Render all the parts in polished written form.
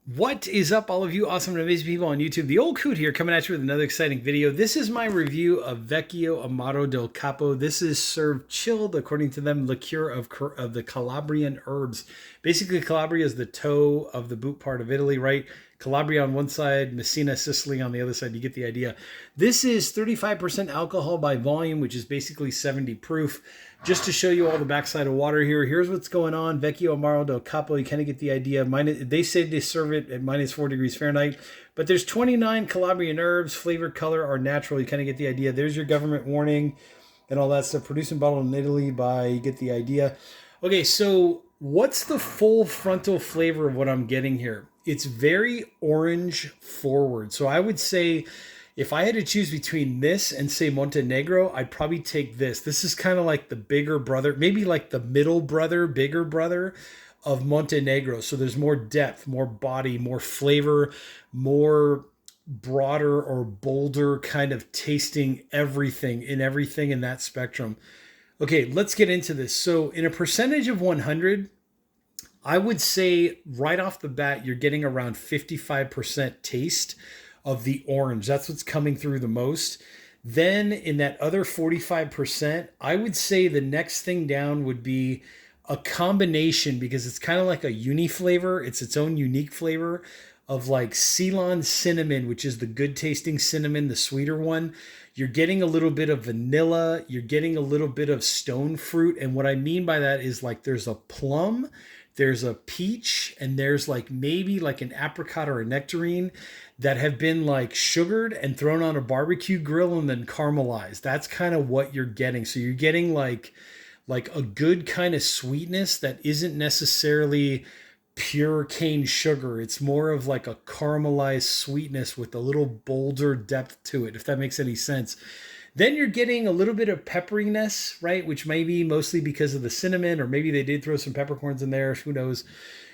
What is up, all of you awesome and amazing people on YouTube? The old Coot here, coming at you with another exciting video. This is my review of Vecchio Amaro del Capo. This is served chilled, according to them, liqueur of the Calabrian herbs. Basically, Calabria is the toe of the boot part of Italy, right? Calabria on one side, Messina, Sicily on the other side. You get the idea. This is 35% alcohol by volume, which is basically 70 proof. Just to show you all the backside of water here, here's what's going on. Vecchio Amaro del Capo, you kind of get the idea. They say they serve it at -4 degrees Fahrenheit, but there's 29 Calabrian herbs. Flavor, color are natural. You kind of get the idea. There's your government warning and all that stuff. Produced and bottled in Italy by, you get the idea. Okay, so what's the full frontal flavor of what I'm getting here? It's very orange forward. So I would say, if I had to choose between this and say Montenegro, I'd probably take this. This is kind of like the bigger brother, maybe like the middle brother, bigger brother of Montenegro. So there's more depth, more body, more flavor, more broader or bolder kind of tasting everything in that spectrum. Okay, let's get into this. So in a percentage of 100, I would say right off the bat, you're getting around 55% taste of the orange. That's what's coming through the most. Then in that other 45%, I would say the next thing down would be a combination, because it's kind of like a uni flavor. It's its own unique flavor of like Ceylon Cinnamon, which is the good tasting cinnamon, the sweeter one. You're getting a little bit of vanilla. You're getting a little bit of stone fruit. And what I mean by that is like there's a plum, there's a peach, and there's like maybe like an apricot or a nectarine that have been like sugared and thrown on a barbecue grill and then caramelized. That's kind of what you're getting. So you're getting like a good kind of sweetness that isn't necessarily pure cane sugar. It's more of like a caramelized sweetness with a little bolder depth to it, if that makes any sense. Then you're getting a little bit of pepperiness, right? Which may be mostly because of the cinnamon, or maybe they did throw some peppercorns in there, who knows.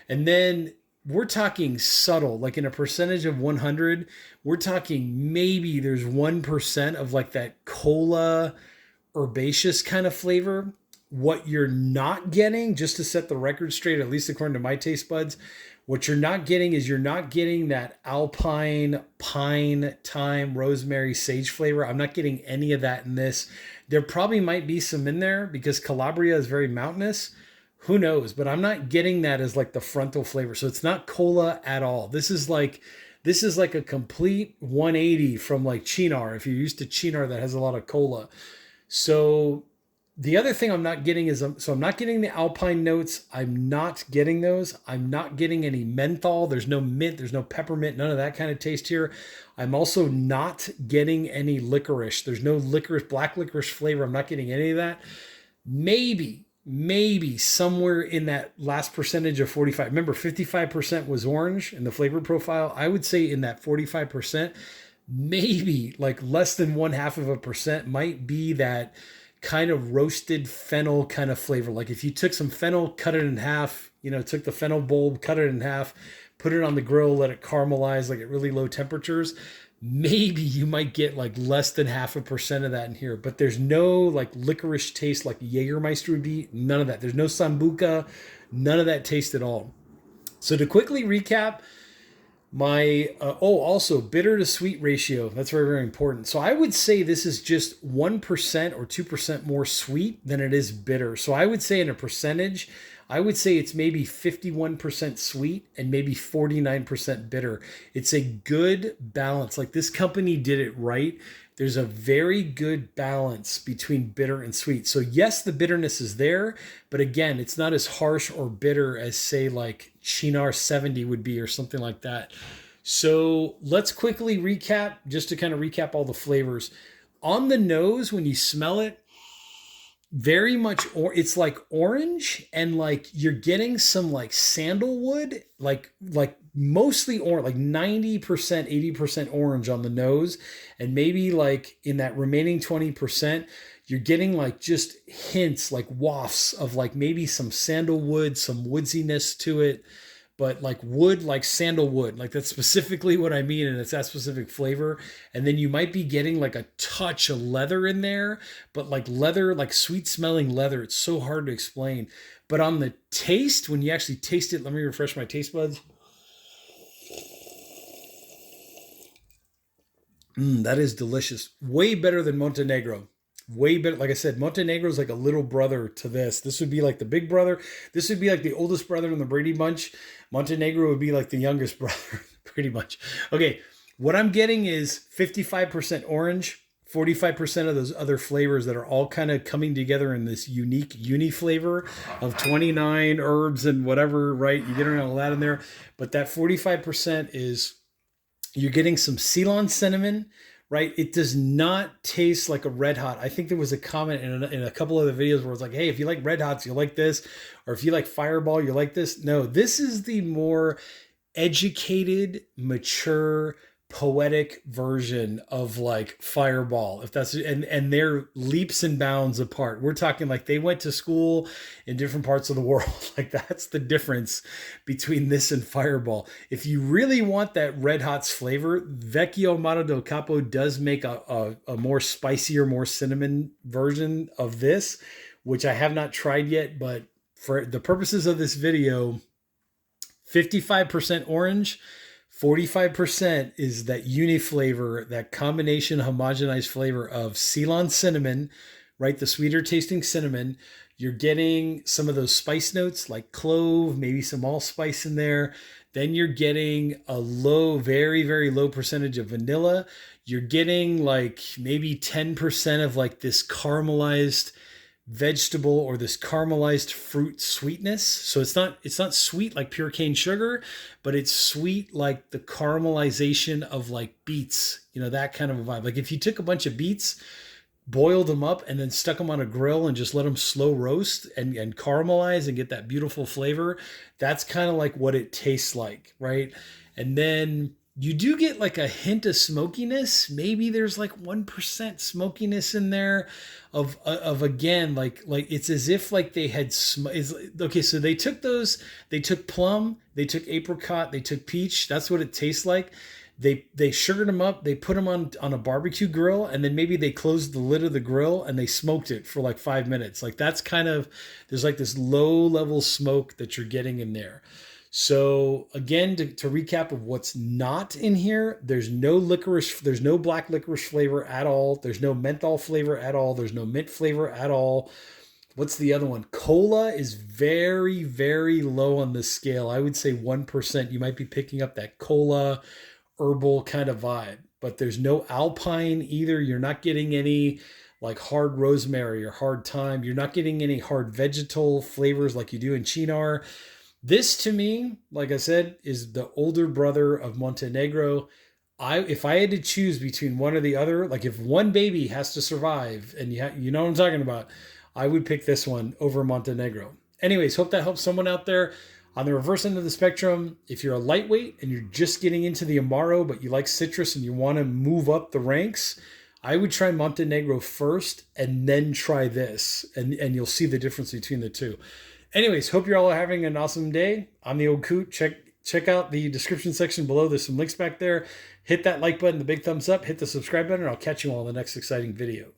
And then we're talking subtle, like in a percentage of 100, we're talking maybe there's 1% of like that cola herbaceous kind of flavor. What you're not getting, just to set the record straight, at least according to my taste buds, what you're not getting is you're not getting that alpine, pine, thyme, rosemary, sage flavor. I'm not getting any of that in this. There probably might be some in there because Calabria is very mountainous. Who knows? But I'm not getting that as like the frontal flavor. So it's not cola at all. This is like a complete 180 from like Chinar. If you're used to Chinar, that has a lot of cola. So the other thing I'm not getting is, so I'm not getting the alpine notes. I'm not getting those. I'm not getting any menthol. There's no mint. There's no peppermint. None of that kind of taste here. I'm also not getting any licorice. There's no licorice, black licorice flavor. I'm not getting any of that. Maybe somewhere in that last percentage of 45. Remember, 55% was orange in the flavor profile. I would say in that 45%, maybe like less than 0.5% might be that kind of roasted fennel kind of flavor. Like if you took some fennel, cut it in half, took the fennel bulb, cut it in half, put it on the grill, let it caramelize like at really low temperatures, maybe you might get like less than 0.5% of that in here. But there's no like licorice taste like Jägermeister would be. None of that. There's no Sambuca, none of that taste at all. So to quickly recap, my also bitter to sweet ratio, that's very, very important. So I would say this is just 1% or 2% more sweet than it is bitter. So I would say in a percentage, I would say it's maybe 51% sweet and maybe 49% bitter. It's a good balance. Like this company did it right. There's a very good balance between bitter and sweet. So yes, the bitterness is there, but again, it's not as harsh or bitter as say like Chinar 70 would be or something like that. So let's quickly recap, just to kind of recap all the flavors. On the nose, when you smell it, very much, or it's like orange, and like you're getting some like sandalwood, like mostly orange, like 90%, 80% orange on the nose. And maybe like in that remaining 20%, you're getting like just hints, like wafts of like maybe some sandalwood, some woodsiness to it, but like wood, like sandalwood, like that's specifically what I mean. And it's that specific flavor. And then you might be getting like a touch of leather in there, but like leather, like sweet smelling leather. It's so hard to explain. But on the taste, when you actually taste it, let me refresh my taste buds. That is delicious. Way better than Montenegro. Way better. Like I said, Montenegro is like a little brother to this. This would be like the big brother. This would be like the oldest brother in the Brady Bunch. Montenegro would be like the youngest brother, pretty much. Okay, what I'm getting is 55% orange, 45% of those other flavors that are all kind of coming together in this unique uni flavor of 29 herbs and whatever, right? You get all that in there. But that 45% is, you're getting some Ceylon cinnamon, right? It does not taste like a Red Hot. I think there was a comment in a couple of the videos where it's like, hey, if you like Red Hots, you like this. Or if you like Fireball, you like this. No, this is the more educated, mature, poetic version of like Fireball, if that's, and they're leaps and bounds apart. We're talking like they went to school in different parts of the world. Like that's the difference between this and Fireball. If you really want that Red Hots flavor, Vecchio Amaro del Capo does make a more spicier, more cinnamon version of this, which I have not tried yet, but for the purposes of this video, 55% orange, 45% is that uni flavor, that combination homogenized flavor of Ceylon cinnamon, right? The sweeter tasting cinnamon. You're getting some of those spice notes like clove, maybe some allspice in there. Then you're getting a low, very, very low percentage of vanilla. You're getting like maybe 10% of like this caramelized vegetable or this caramelized fruit sweetness. So it's not sweet like pure cane sugar, but it's sweet like the caramelization of like beets, you know, that kind of a vibe. Like if you took a bunch of beets, boiled them up and then stuck them on a grill and just let them slow roast and caramelize and get that beautiful flavor, that's kind of like what it tastes like, right? And then you do get like a hint of smokiness. Maybe there's like 1% smokiness in there of again, like it's as if like they had, okay, so they took plum, they took apricot, they took peach. That's what it tastes like. They sugared them up, they put them on a barbecue grill, and then maybe they closed the lid of the grill and they smoked it for like 5 minutes. Like that's kind of, there's like this low level smoke that you're getting in there. So again, to recap of what's not in here, there's no licorice, there's no black licorice flavor at all. There's no menthol flavor at all. There's no mint flavor at all. What's the other one? Cola is very, very low on the scale. I would say 1%. You might be picking up that cola herbal kind of vibe, but there's no alpine either. You're not getting any like hard rosemary or hard thyme. You're not getting any hard vegetal flavors like you do in Chinar. This to me, like I said, is the older brother of Montenegro. If I had to choose between one or the other, like if one baby has to survive, and you know what I'm talking about, I would pick this one over Montenegro. Anyways, hope that helps someone out there. On the reverse end of the spectrum, if you're a lightweight and you're just getting into the Amaro, but you like citrus and you want to move up the ranks, I would try Montenegro first and then try this, and you'll see the difference between the two. Anyways, hope you're all having an awesome day. I'm the Old Coot. Check out the description section below. There's some links back there. Hit that like button, the big thumbs up, hit the subscribe button, and I'll catch you all in the next exciting video.